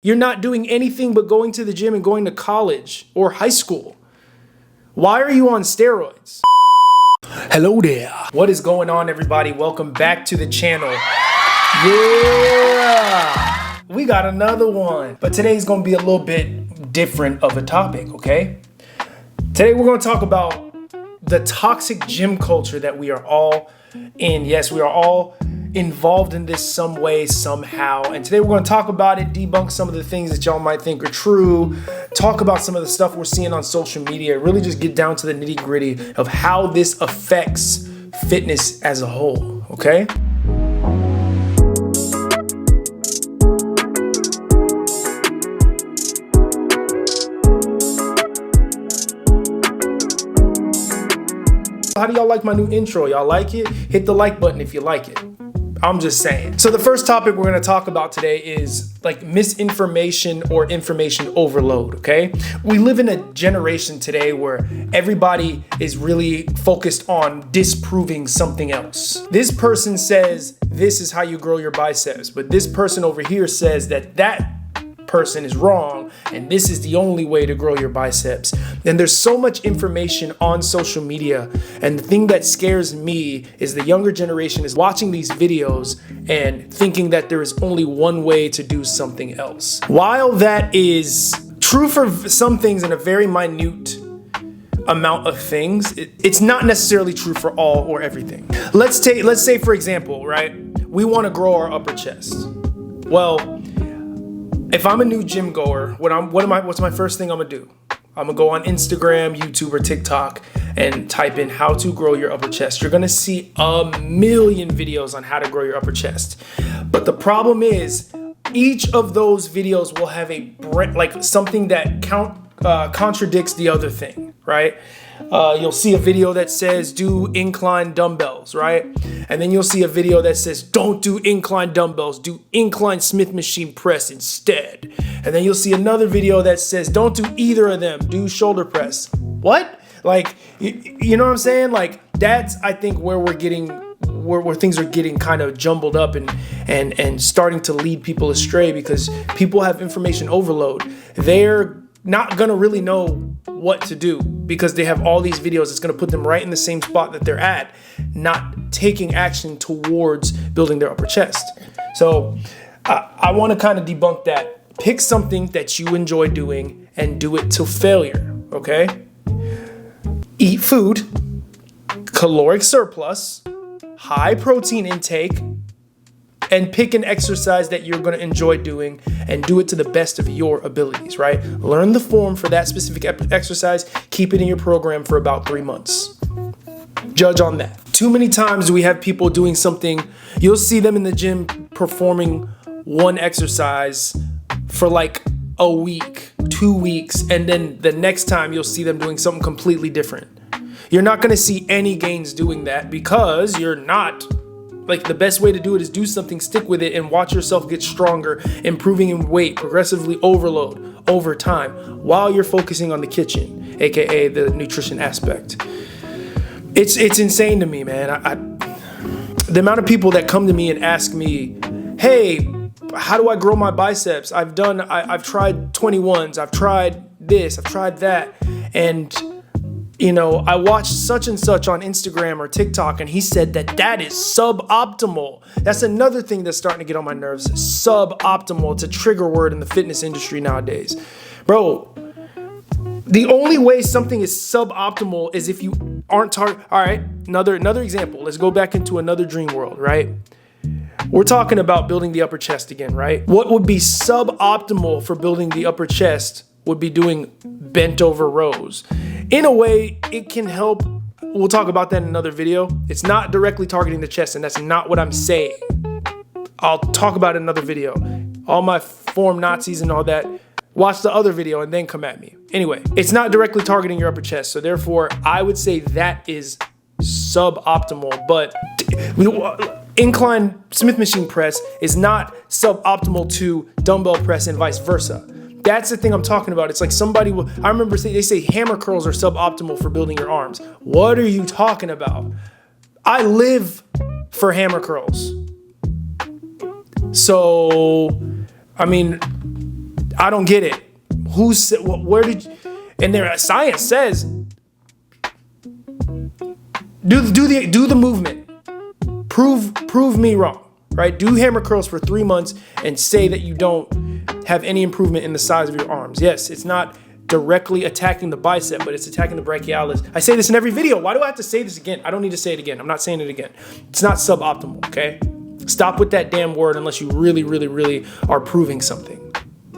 You're not doing anything but going to the gym and going to college or high school. Why are you on steroids? Hello there. What is going on, everybody? Welcome back to the channel. Yeah, we got another one. But today's gonna be a little bit different of a topic, okay? Today we're gonna talk about the toxic gym culture that we are all in. Yes, we are all involved in this some way, somehow. And today we're going to talk about it, debunk some of the things that y'all might think are true, talk about some of the stuff we're seeing on social media, really just get down to the nitty gritty of how this affects fitness as a whole, okay? How do y'all like my new intro? Y'all like it? Hit the like button if you like it. I'm just saying. So the first topic we're gonna talk about today is like misinformation or information overload, okay? We live in a generation today where everybody is really focused on disproving something else. This person says this is how you grow your biceps, but this person over here says that person is wrong and this is the only way to grow your biceps. And there's so much information on social media, and the thing that scares me is the younger generation is watching these videos and thinking that there is only one way to do something else. While that is true for some things in a very minute amount of things, it's not necessarily true for all or everything. Let's say for example, right? We want to grow our upper chest. Well, if I'm a new gym goer, what's my first thing I'm gonna do? I'm gonna go on Instagram, YouTube, or TikTok and type in how to grow your upper chest. You're gonna see a million videos on how to grow your upper chest. But the problem is, each of those videos will have something that contradicts the other thing, right? You'll see a video that says do incline dumbbells, right? And then you'll see a video that says don't do incline dumbbells, do incline Smith machine press instead. And then you'll see another video that says don't do either of them, do shoulder press. What? Like, you know what I'm saying? Like, that's, I think, where we're getting, where things are getting kind of jumbled up and starting to lead people astray, because people have information overload. They're not gonna really know what to do because they have all these videos. It's gonna put them right in the same spot that they're at, not taking action towards building their upper chest. So I wanna kind of debunk that. Pick something that you enjoy doing and do it to failure, okay? Eat food, caloric surplus, high protein intake, and pick an exercise that you're going to enjoy doing and do it to the best of your abilities, right? Learn the form for that specific exercise, keep it in your program for about 3 months. Judge on that. Too many times we have people doing something, you'll see them in the gym performing one exercise for like a week, 2 weeks, and then the next time you'll see them doing something completely different. You're not going to see any gains doing that because you're not. Like, the best way to do it is do something, stick with it, and watch yourself get stronger, improving in weight, progressively overload over time while you're focusing on the kitchen, aka the nutrition aspect. It's insane to me, man. The amount of people that come to me and ask me, hey, how do I grow my biceps? I've tried 21s, I've tried this, I've tried that, and you know, I watched such and such on Instagram or TikTok, and he said that is suboptimal. That's another thing that's starting to get on my nerves. Suboptimal. It's a trigger word in the fitness industry nowadays. Bro, the only way something is suboptimal is if you aren't all right, another example. Let's go back into another dream world, right? We're talking about building the upper chest again, right? What would be suboptimal for building the upper chest would be doing bent over rows. In a way, it can help. We'll talk about that in another video. It's not directly targeting the chest, and that's not what I'm saying. I'll talk about it in another video. All my form Nazis and all that, watch the other video and then come at me. Anyway, it's not directly targeting your upper chest, so therefore, I would say that is suboptimal. But incline Smith machine press is not suboptimal to dumbbell press and vice versa. That's the thing I'm talking about. It's like I remember they say hammer curls are suboptimal for building your arms. What are you talking about? I live for hammer curls. So, I mean, I don't get it. Where did you, and there science says do the movement. Prove me wrong, right? Do hammer curls for 3 months and say that you don't have any improvement in the size of your arms. Yes, it's not directly attacking the bicep, but it's attacking the brachialis. I say this in every video. Why do I have to say this again? I don't need to say it again. I'm not saying it again. It's not suboptimal, okay? Stop with that damn word unless you really, really, really are proving something.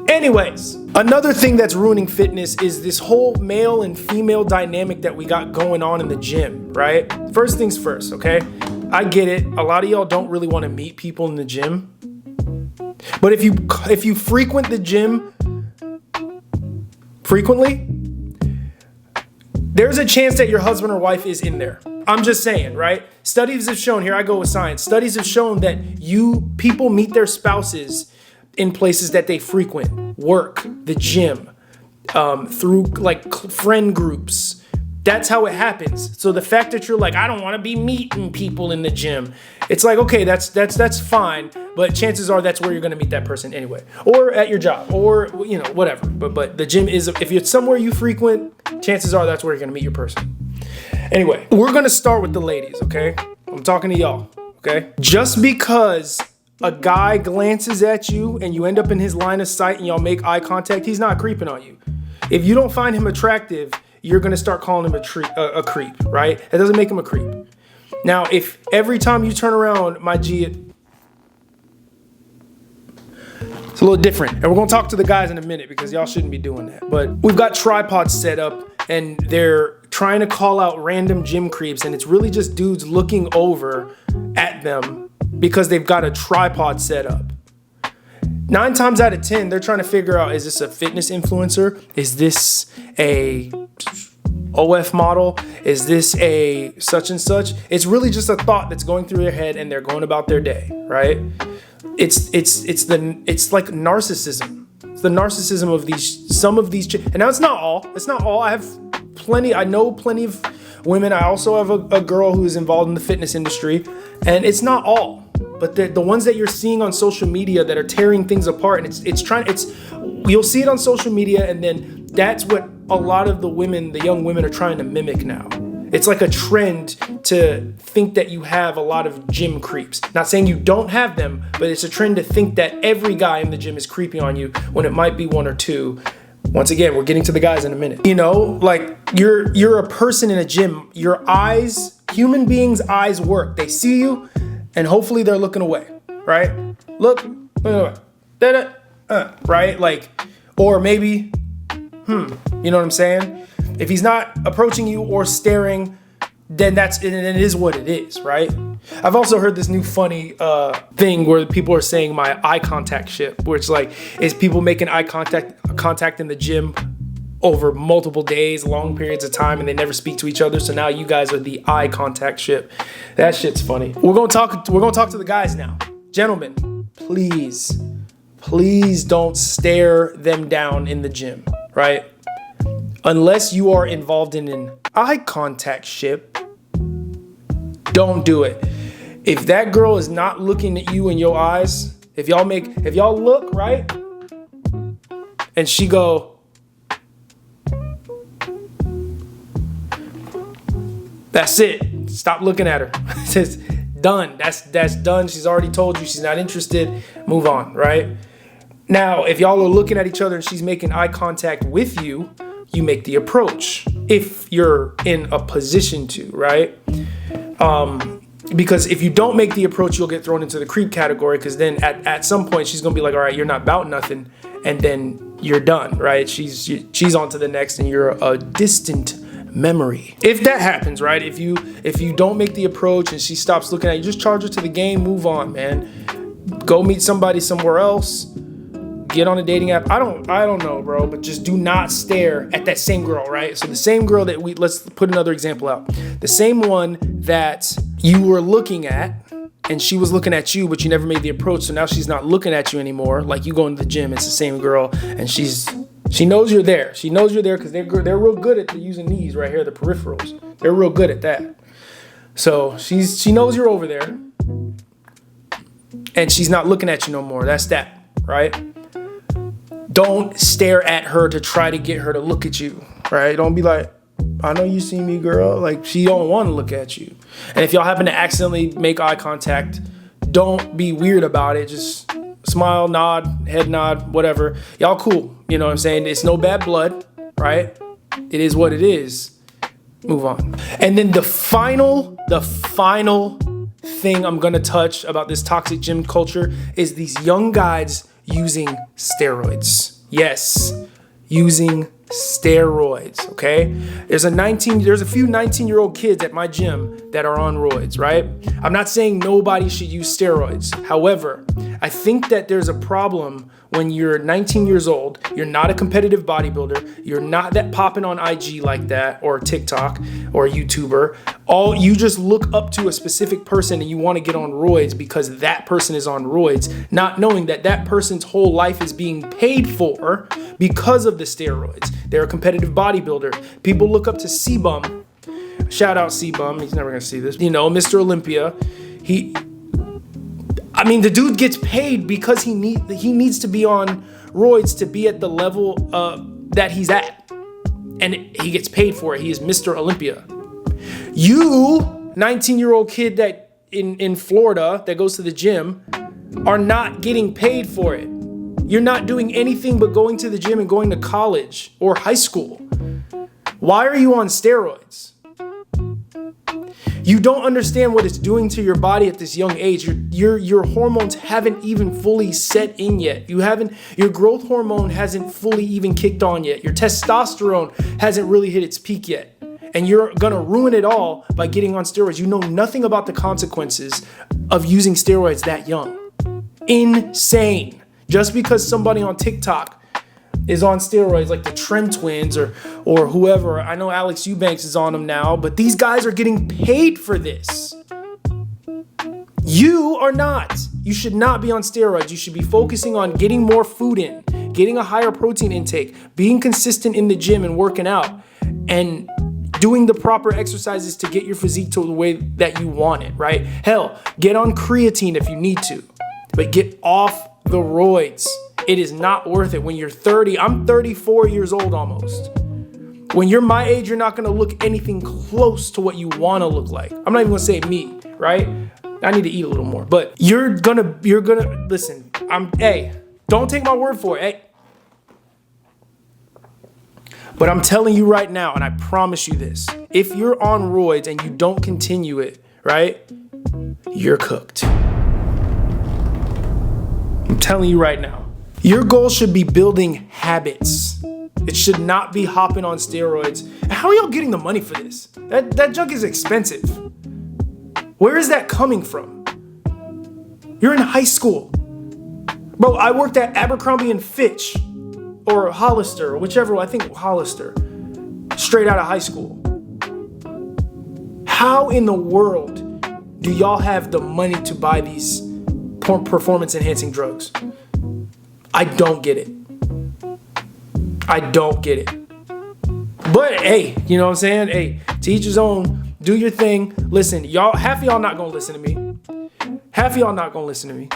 Anyways, another thing that's ruining fitness is this whole male and female dynamic that we got going on in the gym, right? First things first, okay? I get it. A lot of y'all don't really want to meet people in the gym. But if you frequent the gym frequently, there's a chance that your husband or wife is in there. I'm just saying, right? Studies have shown, here I go with science. Studies have shown that people meet their spouses in places that they frequent, work, the gym, through like friend groups. That's how it happens. So the fact that you're like, I don't want to be meeting people in the gym, it's like, okay, that's fine, but chances are that's where you're going to meet that person anyway, or at your job, or whatever. But the gym is, if it's somewhere you frequent, chances are that's where you're going to meet your person. Anyway, we're going to start with the ladies, okay? I'm talking to y'all, okay? Just because a guy glances at you and you end up in his line of sight and y'all make eye contact, he's not creeping on you. If you don't find him attractive, you're going to start calling him a creep, right? That doesn't make him a creep. Now, if every time you turn around, my G, it's a little different. And we're going to talk to the guys in a minute because y'all shouldn't be doing that. But we've got tripods set up and they're trying to call out random gym creeps. And it's really just dudes looking over at them because they've got a tripod set up. 9 times out of 10, they're trying to figure out, is this a fitness influencer? Is this a OF model? Is this a such and such? It's really just a thought that's going through their head and they're going about their day, right? It's like narcissism. It's the narcissism of some of these, and now it's not all. I know plenty of women. I also have a girl who is involved in the fitness industry, and it's not all. But the ones that you're seeing on social media that are tearing things apart, and you'll see it on social media, and then that's what a lot of the young women are trying to mimic now. It's like a trend to think that you have a lot of gym creeps. Not saying you don't have them, but it's a trend to think that every guy in the gym is creeping on you when it might be one or two. Once again, we're getting to the guys in a minute. Like you're a person in a gym. Your eyes, human beings' eyes work. They see you, and hopefully they're looking away, right? Look away. Right? Like, or maybe, you know what I'm saying? If he's not approaching you or staring, then it is what it is, right? I've also heard this new funny thing where people are saying my eye contact ship, where it's like, is people making eye contact in the gym over multiple days, long periods of time, and they never speak to each other. So now you guys are the eye contact ship. That shit's funny. We're gonna talk to the guys now. Gentlemen, please don't stare them down in the gym, right? Unless you are involved in an eye contact ship, don't do it. If that girl is not looking at you in your eyes, if y'all look, right? And she go, that's it. Stop looking at her. It says done. That's done. She's already told you she's not interested. Move on, right? Now, if y'all are looking at each other and she's making eye contact with you, you make the approach if you're in a position to, right? Because if you don't make the approach, you'll get thrown into the creep category, because then at some point she's gonna be like, all right, you're not about nothing, and then you're done, right? She's on to the next and you're a distant memory. If that happens, right? If you don't make the approach and she stops looking at you, just charge her to the game, move on, man. Go meet somebody somewhere else. Get on a dating app. I don't know, bro, but just do not stare at that same girl, right? So the same girl that let's put another example out. The same one that you were looking at and she was looking at you, but you never made the approach. So now she's not looking at you anymore. Like you go into the gym, it's the same girl and she knows you're there. She knows you're there because they're real good at using these right here, the peripherals. They're real good at that. So she knows you're over there and she's not looking at you no more. That's that, right? Don't stare at her to try to get her to look at you, right? Don't be like, I know you see me, girl. Like, she don't want to look at you. And if y'all happen to accidentally make eye contact, don't be weird about it. Just smile, nod, head nod, whatever. Y'all cool. You know what I'm saying? It's no bad blood, right? It is what it is. Move on. And then the final thing I'm going to touch about this toxic gym culture is these young guys using steroids. Yes, using steroids, okay? There's a few 19-year-old kids at my gym that are on roids, right? I'm not saying nobody should use steroids. However, I think that there's a problem when you're 19 years old, you're not a competitive bodybuilder, you're not that popping on IG like that, or TikTok, or YouTuber. You just look up to a specific person and you want to get on roids because that person is on roids, not knowing that that person's whole life is being paid for because of the steroids. They're a competitive bodybuilder. People look up to Sebum. Shout out Sebum. He's never going to see this. You know, Mr. Olympia. The dude gets paid because he needs to be on roids to be at the level that he's at. And he gets paid for it. He is Mr. Olympia. You, 19-year-old kid that in Florida that goes to the gym, are not getting paid for it. You're not doing anything but going to the gym and going to college or high school. Why are you on steroids? You don't understand what it's doing to your body at this young age. Your hormones haven't even fully set in yet. Your growth hormone hasn't fully even kicked on yet. Your testosterone hasn't really hit its peak yet. And you're gonna ruin it all by getting on steroids. You know nothing about the consequences of using steroids that young. Insane. Just because somebody on TikTok is on steroids, like the Trend Twins or whoever. I know Alex Eubanks is on them now, but these guys are getting paid for this. You are not. You should not be on steroids. You should be focusing on getting more food in, getting a higher protein intake, being consistent in the gym and working out, and doing the proper exercises to get your physique to the way that you want it, right? Hell, get on creatine if you need to, but get off the roids. It is not worth it. When you're 30, I'm 34 years old almost. When you're my age, you're not gonna look anything close to what you wanna look like. I'm not even gonna say me, right? I need to eat a little more, but you're gonna, listen, don't take my word for it, hey. But I'm telling you right now, and I promise you this, if you're on roids and you don't continue it, right, you're cooked. I'm telling you right now. Your goal should be building habits. It should not be hopping on steroids. How are y'all getting the money for this? That junk is expensive. Where is that coming from? You're in high school. Bro, I worked at Abercrombie and Fitch or Hollister, or whichever, I think Hollister, straight out of high school. How in the world do y'all have the money to buy these performance enhancing drugs? I don't get it. I don't get it. But hey, you know what I'm saying? Hey, to each his own. Do your thing. Listen, y'all, half of y'all not gonna listen to me. Half of y'all not gonna listen to me.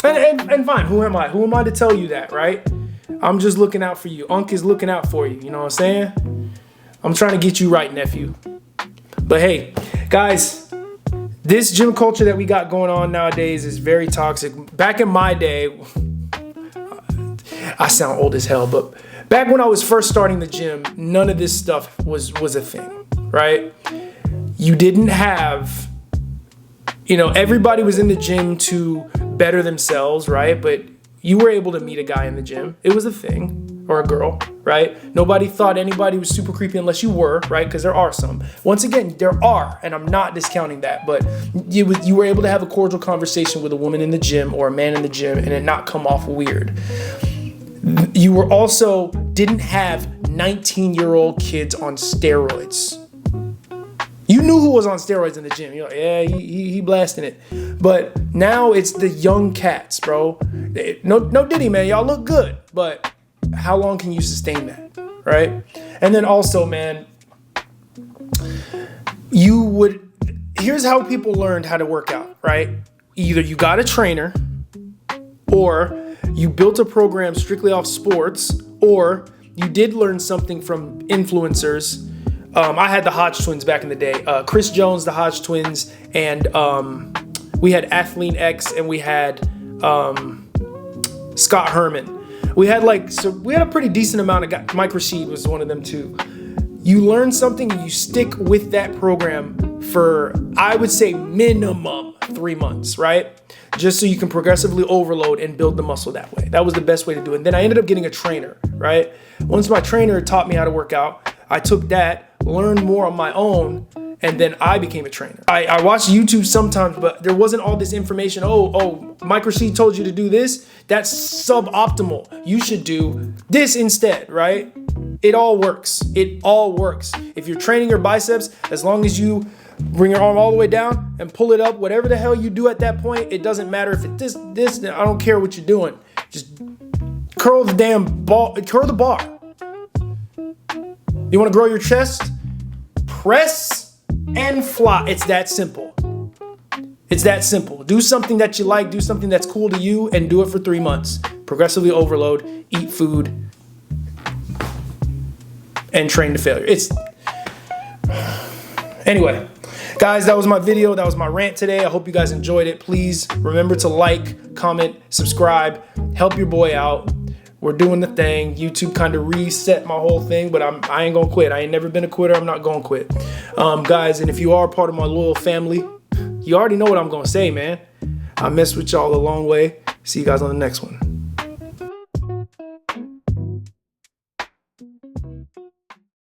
And fine, who am I? Who am I to tell you that, right? I'm just looking out for you. Unc is looking out for you, you know what I'm saying? I'm trying to get you right, nephew. But hey, guys, this gym culture that we got going on nowadays is very toxic. Back in my day, I sound old as hell, but back when I was first starting the gym, none of this stuff was a thing, right? You didn't have, everybody was in the gym to better themselves, right? But you were able to meet a guy in the gym. It was a thing, or a girl, right? Nobody thought anybody was super creepy unless you were, right? Because there are some. Once again, there are, and I'm not discounting that, but you were able to have a cordial conversation with a woman in the gym or a man in the gym and it not come off weird. You were also didn't have 19-year-old kids on steroids. You knew who was on steroids in the gym. You're like, yeah, he blasting it. But now it's the young cats, bro. No diddy, man. Y'all look good, but how long can you sustain that, right? And then also, man, here's how people learned how to work out, right? Either you got a trainer or you built a program strictly off sports, or you did learn something from influencers. I had the Hodge twins back in the day. Chris Jones, the Hodge twins, and we had Athlean X, and we had Scott Herman. We had a pretty decent amount of guys. Mike Rashid was one of them too. You learn something and you stick with that program for, I would say, minimum 3 months, right? Just so you can progressively overload and build the muscle that way. That was the best way to do it. And then I ended up getting a trainer, right? Once my trainer taught me how to work out, I took that, learned more on my own, and then I became a trainer. I watched YouTube sometimes, but there wasn't all this information. Oh, Mike Rashid told you to do this. That's suboptimal. You should do this instead, right? It all works. It all works. If you're training your biceps, as long as you bring your arm all the way down and pull it up, whatever the hell you do at that point, it doesn't matter if it's this, I don't care what you're doing. Just curl the damn ball, curl the bar. You want to grow your chest? Press and fly. It's that simple. It's that simple. Do something that you like, do something that's cool to you, and do it for 3 months. Progressively overload, eat food, and train to failure. Anyway, guys, that was my video. That was my rant today. I hope you guys enjoyed it. Please remember to like, comment, subscribe, help your boy out. We're doing the thing. YouTube kind of reset my whole thing, but I ain't gonna quit. I ain't never been a quitter. I'm not gonna quit. Guys, and if you are part of my loyal family, you already know what I'm gonna say, man. I messed with y'all a long way. See you guys on the next one.